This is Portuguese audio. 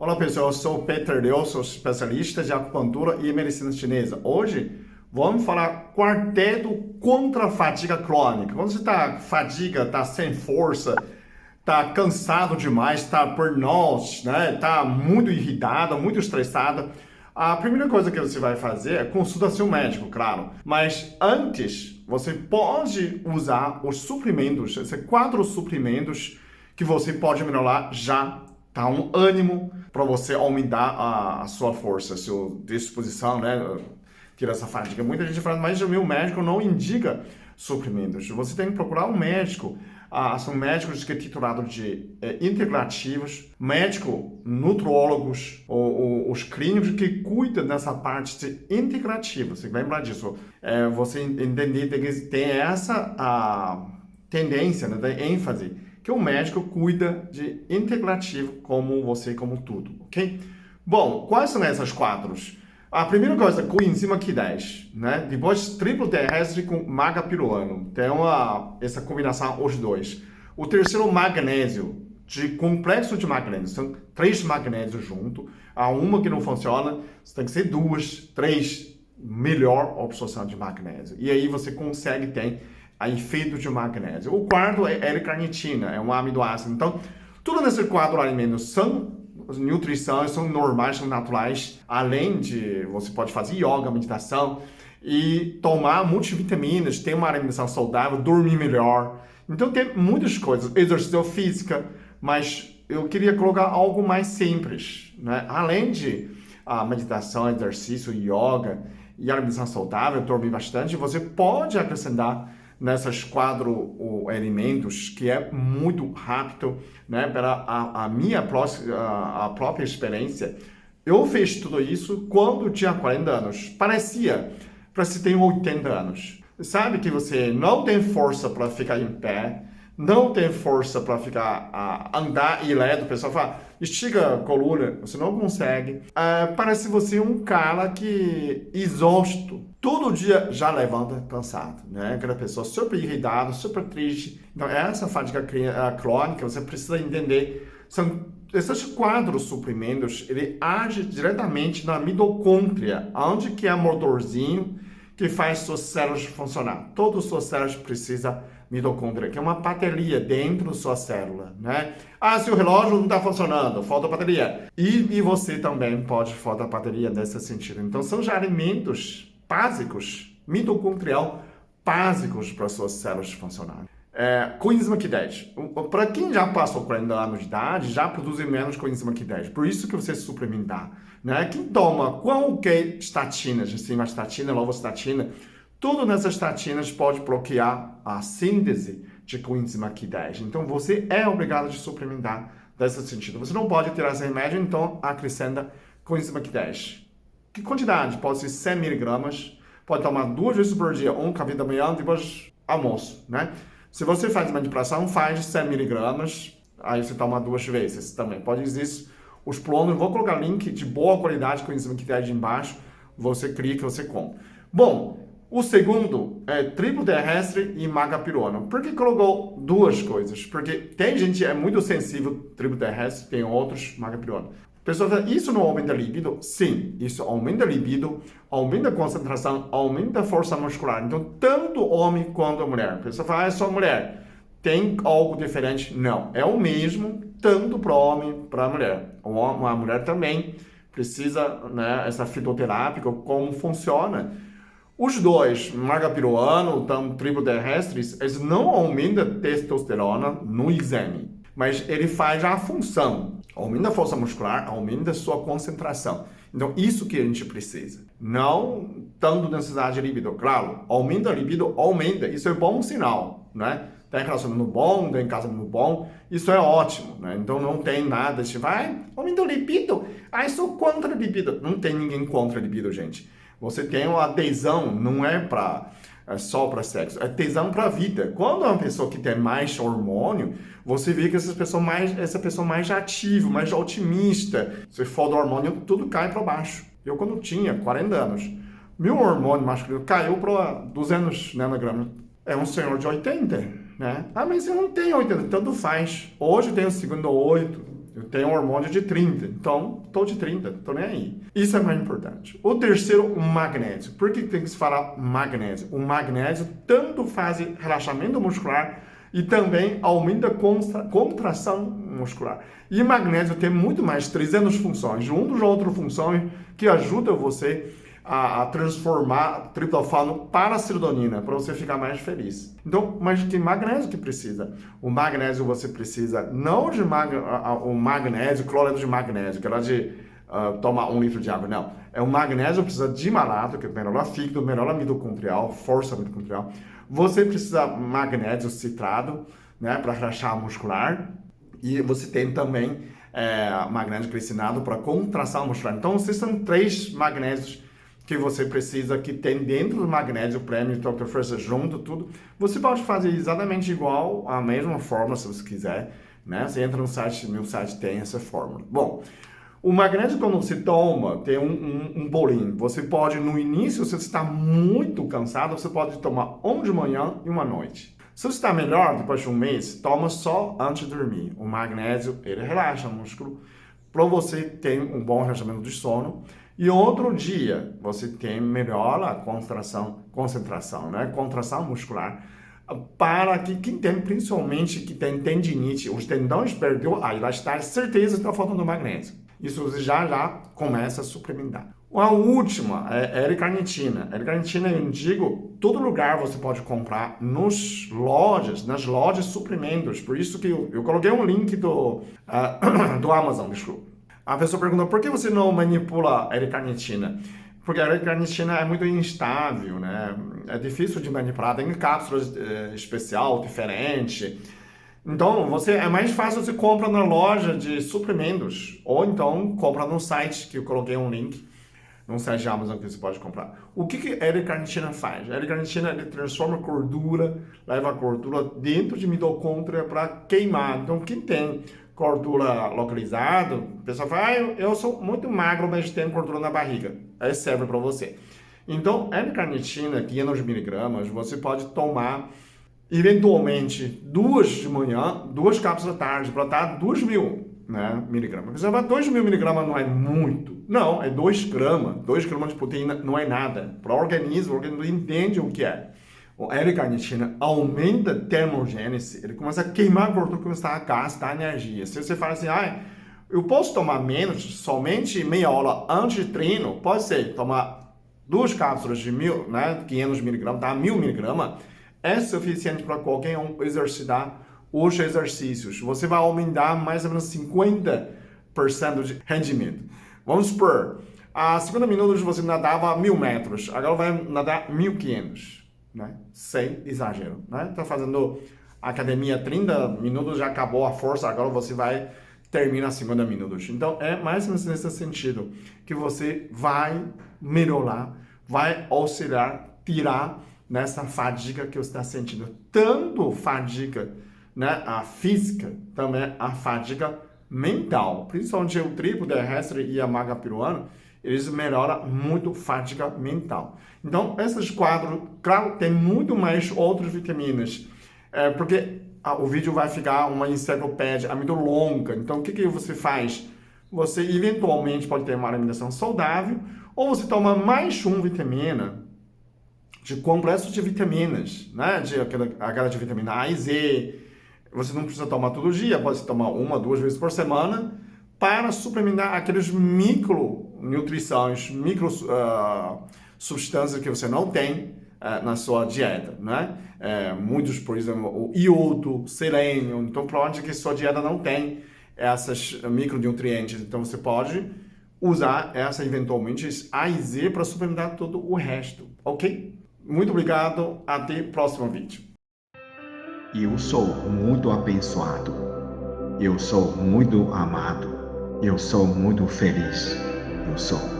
Olá pessoal, eu sou o Peter Liu, sou especialista de acupuntura e medicina chinesa. Hoje vamos falar quarteto contra a fadiga crônica. Quando você está fadiga, está sem força, está cansado demais, está burnout, né? Está muito irritada, muito estressada. A primeira coisa que você vai fazer é consultar seu médico, claro. Mas antes, você pode usar os suprimentos, esses 4 suprimentos que você pode melhorar já. Tá um ânimo para você aumentar a sua força, a sua disposição, né? Tirar essa fadiga. Muita gente fala, mas o meu médico não indica suprimentos. Você tem que procurar um médico. São médicos que é titulado de integrativos, médico, nutrólogos, os clínicos que cuidam dessa parte de integrativo. Você vai lembrar disso. Você entender que tem essa tendência, né, da ênfase, que o médico cuida de integrativo como você, como tudo, ok? Bom, quais são essas 4? A primeira coisa, coenzima Q10, né? Depois, triplo terrestre com maga piruano. Tem essa combinação, os dois. O terceiro, magnésio, de complexo de magnésio. São 3 magnésios juntos. Há uma que não funciona, você tem que ser 2, 3, melhor absorção de magnésio. E aí você consegue ter a efeito de magnésio. O quarto é L-carnitina, é um aminoácido. Então, tudo nesses 4 alimentos são nutrição, são normais, são naturais. Além de, você pode fazer yoga, meditação e tomar multivitaminas, ter uma alimentação saudável, dormir melhor. Então, tem muitas coisas. Exercício física, mas eu queria colocar algo mais simples, né? Além de meditação, exercício, yoga e alimentação saudável, dormir bastante, você pode acrescentar nessas 4 alimentos, que é muito rápido, né? Pela a minha a própria experiência, eu fiz tudo isso quando tinha 40 anos. Parecia ter 80 anos. Sabe que você não tem força para ficar em pé, não tem força para ficar andar ereto. O pessoal fala, estica a coluna, você não consegue. Parece você um cara que exausto. Todo dia já levanta cansado, né? Aquela pessoa super irritada, super triste. Então, essa fadiga crônica, você precisa entender. São esses 4 suprimentos, ele age diretamente na mitocôndria, onde que é motorzinho que faz suas células funcionar. Todas as suas células precisam mitocôndria, que é uma bateria dentro da sua célula, né? Se o relógio não está funcionando, falta bateria. E você também pode faltar bateria nesse sentido. Então, são já alimentos básicos, mitocondrial, básicos para suas células funcionarem. Coenzima Q10. Para quem já passou 40 anos de idade, já produz menos coenzima Q10. Por isso que você suplementar, né? Quem toma qualquer estatina, estatina, lovastatina, tudo nessas estatinas pode bloquear a síntese de coenzima Q10. Então, você é obrigado a suplementar nesse sentido. Você não pode tirar esse remédio, então acrescenta coenzima Q10. Que quantidade? Pode ser 100 miligramas. Pode tomar 2 vezes por dia, um café da manhã, depois almoço, né? Se você faz manipulação, faz 100 miligramas. Aí você toma 2 vezes também. Pode existir os planos. Vou colocar link de boa qualidade com enzima Q10 embaixo. Você clica, você compra. Bom, o segundo é triplo terrestre e maga piruana. Por que colocou 2 coisas? Porque tem gente que é muito sensível triplo terrestre, tem outros maga piruana. Pessoal, isso não aumenta a libido? Sim, isso aumenta a libido, aumenta a concentração, aumenta a força muscular. Então, tanto homem quanto mulher. A pessoa fala, é só mulher. Tem algo diferente? Não, é o mesmo, tanto para homem, para mulher. A mulher também precisa, né, essa fitoterapia, como funciona. Os dois, magapiruano, triplo terrestres, eles não aumentam a testosterona no exame, mas ele faz a função. Aumenta a força muscular, aumenta a sua concentração. Então, isso que a gente precisa. Não tanto necessidade de libido. Claro, aumenta a libido, aumenta. Isso é bom sinal, né? Tem relacionamento bom, tem casamento bom. Isso é ótimo, né? Então, não tem nada de, aumenta o libido. Sou contra a libido. Não tem ninguém contra a libido, gente. Você tem uma adesão, não é só para sexo, é tesão para a vida. Quando é uma pessoa que tem mais hormônio, você vê que essa pessoa mais ativa, mais otimista. Se for do hormônio, tudo cai para baixo. Eu, quando tinha 40 anos, meu hormônio masculino caiu para 200 nanogramas. É um senhor de 80, né? Mas eu não tenho 80, tanto faz. Hoje eu tenho 58, Eu tenho um hormônio de 30, então estou de 30, estou nem aí. Isso é mais importante. O terceiro, o magnésio. Por que tem que se falar magnésio? O magnésio tanto faz relaxamento muscular e também aumenta a contração muscular. E magnésio tem muito mais 300 funções, junto de outras funções que ajudam você a transformar triptofano para serotonina, para você ficar mais feliz. Então, mas que magnésio que precisa? O magnésio você precisa não de o magnésio, cloreto de magnésio, que era de tomar 1 litro de água, não. É o magnésio precisa de malato, que melhora fígado, melhora mitocondrial, força mitocondrial. Você precisa magnésio citrado, né, para relaxar muscular. E você tem também magnésio glicinado para contração muscular. Então, esses são 3 magnésios que você precisa, que tem dentro do magnésio prêmio Dr. Fresh junto, tudo. Você pode fazer exatamente igual, a mesma fórmula, se você quiser, né? Você entra no site, meu site tem essa fórmula. Bom, o magnésio, quando você toma, tem um bolinho. Você pode, no início, se você está muito cansado, você pode tomar um de manhã e uma à noite. Se você está melhor, depois de um mês, toma só antes de dormir. O magnésio, ele relaxa o músculo, para você ter um bom relaxamento de sono. E outro dia, você melhora a concentração, né? Contração muscular, para que quem tem, principalmente que tem tendinite, os tendões perdeu a elasticidade, certeza que está faltando magnésio. Isso você já começa a suplementar. A última é L-carnitina. L-carnitina, eu digo, todo lugar você pode comprar nas lojas suplementos. Por isso que eu coloquei um link do Amazon, desculpa. A pessoa pergunta, por que você não manipula a L-carnitina? Porque a L-carnitina é muito instável, né? É difícil de manipular, tem cápsulas especial, diferente. Então, é mais fácil você compra na loja de suplementos, ou então compra no site, que eu coloquei um link, no site de Amazon que você pode comprar. O que a L-carnitina faz? A L-carnitina transforma a gordura, leva a gordura dentro de mitocôndria para queimar. Então, quem tem gordura localizada, o pessoal fala, eu sou muito magro, mas tenho gordura na barriga. Aí serve para você. Então, L-carnitina, 500 miligramas, você pode tomar, eventualmente, 2 de manhã, 2 cápsulas à tarde, para estar 2.000, né, miligramas. Você vai, 2.000 miligramas não é muito. Não, é 2 gramas. 2 gramas de proteína não é nada. Para o organismo entende o que é. O L-carnitina aumenta a termogênese, ele começa a queimar a gordura, começa a gastar energia. Se você fala assim, eu posso tomar menos, somente meia hora antes de treino, pode ser, tomar 2 cápsulas de 500 miligramas, 1.000 miligramas, é suficiente para qualquer um exercitar os exercícios. Você vai aumentar mais ou menos 50% de rendimento. Vamos supor, a 50 minutos você nadava 1.000 metros, agora vai nadar 1.500. Né? Sem exagero, né? Tá fazendo academia 30 minutos, já acabou a força, agora você vai terminar 50 minutos. Então, é mais ou menos nesse sentido que você vai melhorar, vai auxiliar, tirar nessa fadiga que você está sentindo. Tanto fadiga, né, a física, também a fadiga mental. Principalmente o triplo terrestre e a maga peruana, eles melhoram muito fadiga mental. Então, esses quadros, claro, tem muito mais outras vitaminas, porque o vídeo vai ficar uma enciclopédia muito longa. Então, o que você faz? Você, eventualmente, pode ter uma alimentação saudável, ou você toma mais uma vitamina, de complexo de vitaminas, né? Aquela de vitamina A e Z. Você não precisa tomar todo dia, pode tomar 1 a 2 vezes por semana, para suplementar aqueles micronutrições, substâncias que você não tem na sua dieta, né? Muitos, por exemplo, o iodo, selênio, então provavelmente que sua dieta não tem essas micronutrientes, então você pode usar essa eventualmente A e Z para suplementar todo o resto, ok? Muito obrigado, até o próximo vídeo. Eu sou muito abençoado, eu sou muito amado, eu sou muito feliz, eu sou.